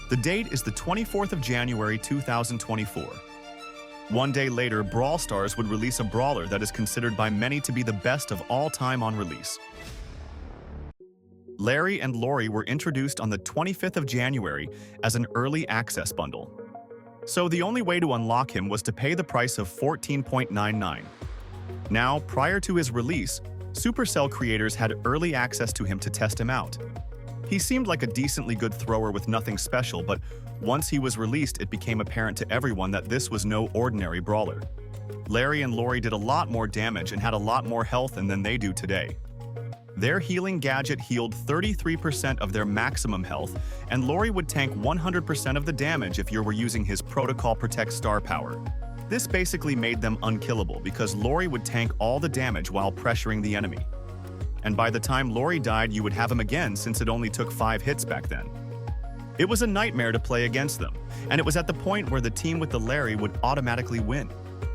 The date is the 24th of January 2024. One day later, Brawl Stars would release a brawler that is considered by many to be the best of all time on release. Lawrie and Lawrie were introduced on the 25th of January as an early access bundle. So the only way to unlock him was to pay the price of $14.99. Now, prior to his release, Supercell creators had early access to him to test him out. He seemed like a decently good thrower with nothing special, but once he was released, it became apparent to everyone that this was no ordinary brawler. Lawrie and Lawrie did a lot more damage and had a lot more health than they do today. Their healing gadget healed 33% of their maximum health, and Lawrie would tank 100% of the damage if you were using his Protocol Protect star power. This basically made them unkillable because Lawrie would tank all the damage while pressuring the enemy. And by the time Lawrie died, you would have him again since it only took 5 hits back then. It was a nightmare to play against them, and it was at the point where the team with the Lawrie would automatically win.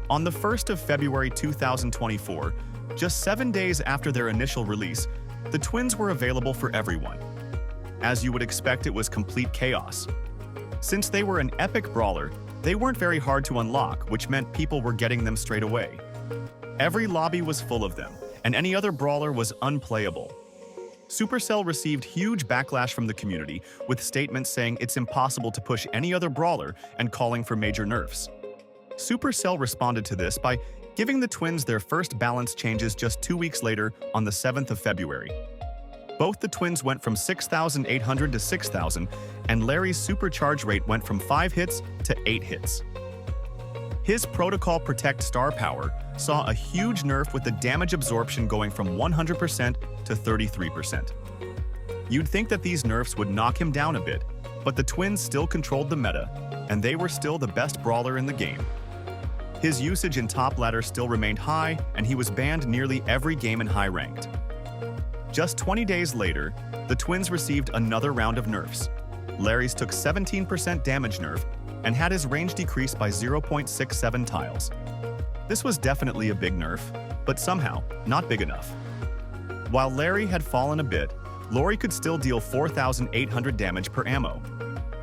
On the 1st of February 2024, just 7 days after their initial release, the twins were available for everyone. As you would expect, it was complete chaos. Since they were an epic brawler, they weren't very hard to unlock, which meant people were getting them straight away. Every lobby was full of them, and any other brawler was unplayable. Supercell received huge backlash from the community, with statements saying it's impossible to push any other brawler and calling for major nerfs. Supercell responded to this by giving the twins their first balance changes just 2 weeks later on the 7th of February. Both the twins went from 6,800 to 6,000, and Lawrie's supercharge rate went from 5 hits to 8 hits. His Protocol Protect star power saw a huge nerf with the damage absorption going from 100% to 33%. You'd think that these nerfs would knock him down a bit, but the twins still controlled the meta, and they were still the best brawler in the game. His usage in top ladder still remained high, and he was banned nearly every game in high ranked. Just 20 days later, the twins received another round of nerfs. Lawrie's took 17% damage nerf and had his range decreased by 0.67 tiles. This was definitely a big nerf, but somehow not big enough. While Lawrie had fallen a bit, Lawrie could still deal 4,800 damage per ammo.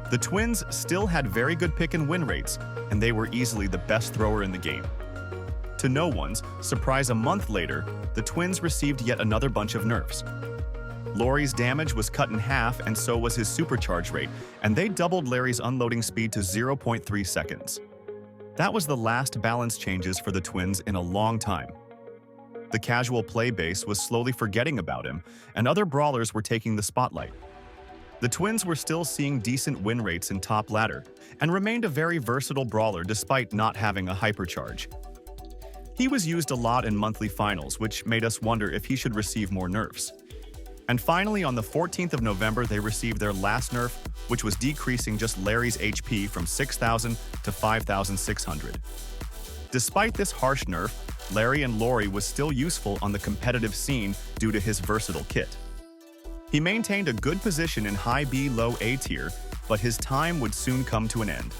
The twins still had very good pick and win rates, and they were easily the best thrower in the game. To no one's surprise, a month later, the twins received yet another bunch of nerfs. Lawrie's damage was cut in half, and so was his supercharge rate, and they doubled Lawrie's unloading speed to 0.3 seconds. That was the last balance changes for the twins in a long time. The casual play base was slowly forgetting about him, and other brawlers were taking the spotlight. The twins were still seeing decent win rates in top ladder, and remained a very versatile brawler despite not having a hypercharge. He was used a lot in monthly finals, which made us wonder if he should receive more nerfs. And finally, on the 14th of November, they received their last nerf, which was decreasing just Lawrie's HP from 6,000 to 5,600. Despite this harsh nerf, Lawrie and Lawrie was still useful on the competitive scene due to his versatile kit. He maintained a good position in high B, low A tier, but his time would soon come to an end.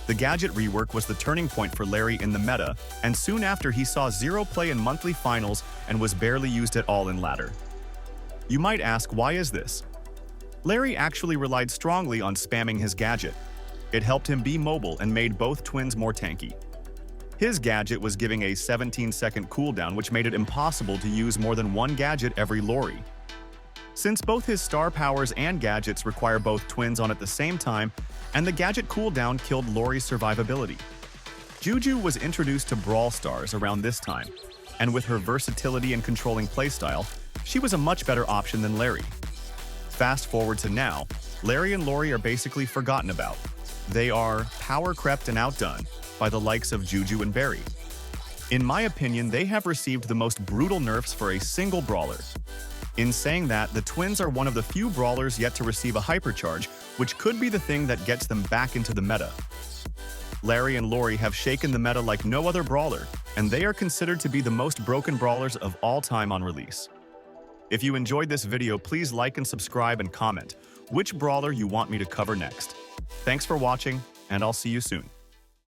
The gadget rework was the turning point for Lawrie in the meta, and soon after he saw zero play in monthly finals and was barely used at all in ladder. You might ask, why is this? Lawrie actually relied strongly on spamming his gadget. It helped him be mobile and made both twins more tanky. His gadget was giving a 17-second cooldown, which made it impossible to use more than one gadget every Lawrie. Since both his star powers and gadgets require both twins on at the same time, and the gadget cooldown killed Lawrie's survivability. Juju was introduced to Brawl Stars around this time, and with her versatility and controlling playstyle, she was a much better option than Lawrie. Fast forward to now, Lawrie and Lawrie are basically forgotten about. They are power-crept and outdone by the likes of Juju and Barry. In my opinion, they have received the most brutal nerfs for a single brawler. In saying that, the twins are one of the few brawlers yet to receive a hypercharge, which could be the thing that gets them back into the meta. Lawrie and Lawrie have shaken the meta like no other brawler, and they are considered to be the most broken brawlers of all time on release. If you enjoyed this video, please like and subscribe and comment which brawler you want me to cover next. Thanks for watching, and I'll see you soon.